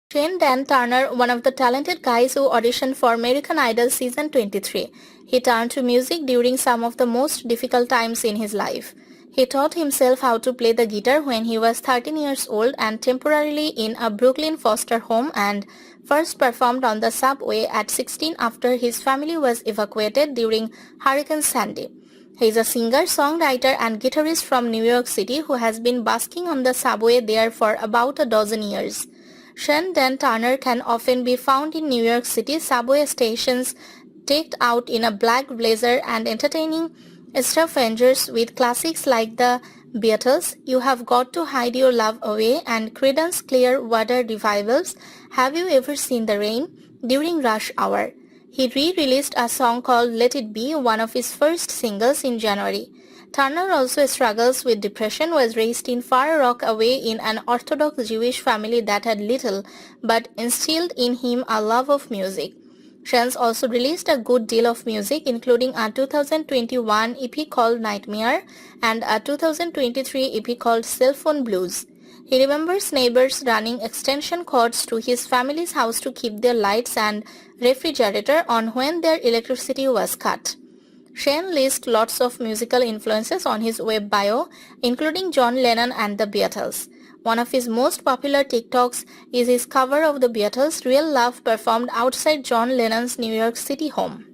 Shane Dan Turner, one of the talented guys who auditioned for American Idol season 23. He turned to music during some of the most difficult times in his life. He taught himself how to play the guitar when he was 13 years old and temporarily in a Brooklyn foster home, and first performed on the subway at 16 after his family was evacuated during Hurricane Sandy. He is a singer, songwriter and guitarist from New York City who has been busking on the subway there for about a dozen years. Shane Dan Turner can often be found in New York City subway stations, decked out in a black blazer and entertaining strangers with classics like the Beatles, You Have Got to Hide Your Love Away, and Creedence Clearwater Revival's Have You Ever Seen the Rain during rush hour. He re-released a song called Let It Be, one of his first singles, in January. Turner also struggles with depression, was raised in Far Rockaway in an Orthodox Jewish family that had little but instilled in him a love of music. Shane also released a good deal of music, including a 2021 EP called Nightmare and a 2023 EP called Cell Phone Blues. He remembers neighbors running extension cords to his family's house to keep their lights and refrigerator on when their electricity was cut. Shane lists lots of musical influences on his web bio, including John Lennon and the Beatles. One of his most popular TikToks is his cover of the Beatles' Real Love performed outside John Lennon's New York City home.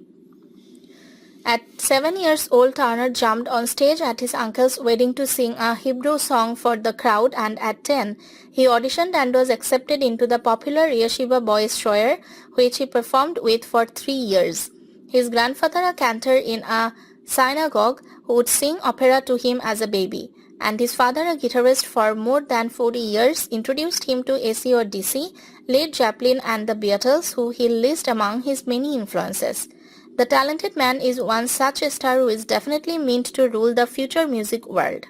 At 7 years old, Turner jumped on stage at his uncle's wedding to sing a Hebrew song for the crowd, and at 10, he auditioned and was accepted into the popular Yeshiva Boys Choir, which he performed with for 3 years. His grandfather, a cantor in a synagogue, would sing opera to him as a baby, and his father, a guitarist for more than 40 years, introduced him to AC/DC, Led Zeppelin and the Beatles, who he lists among his many influences. The talented man is one such a star who is definitely meant to rule the future music world.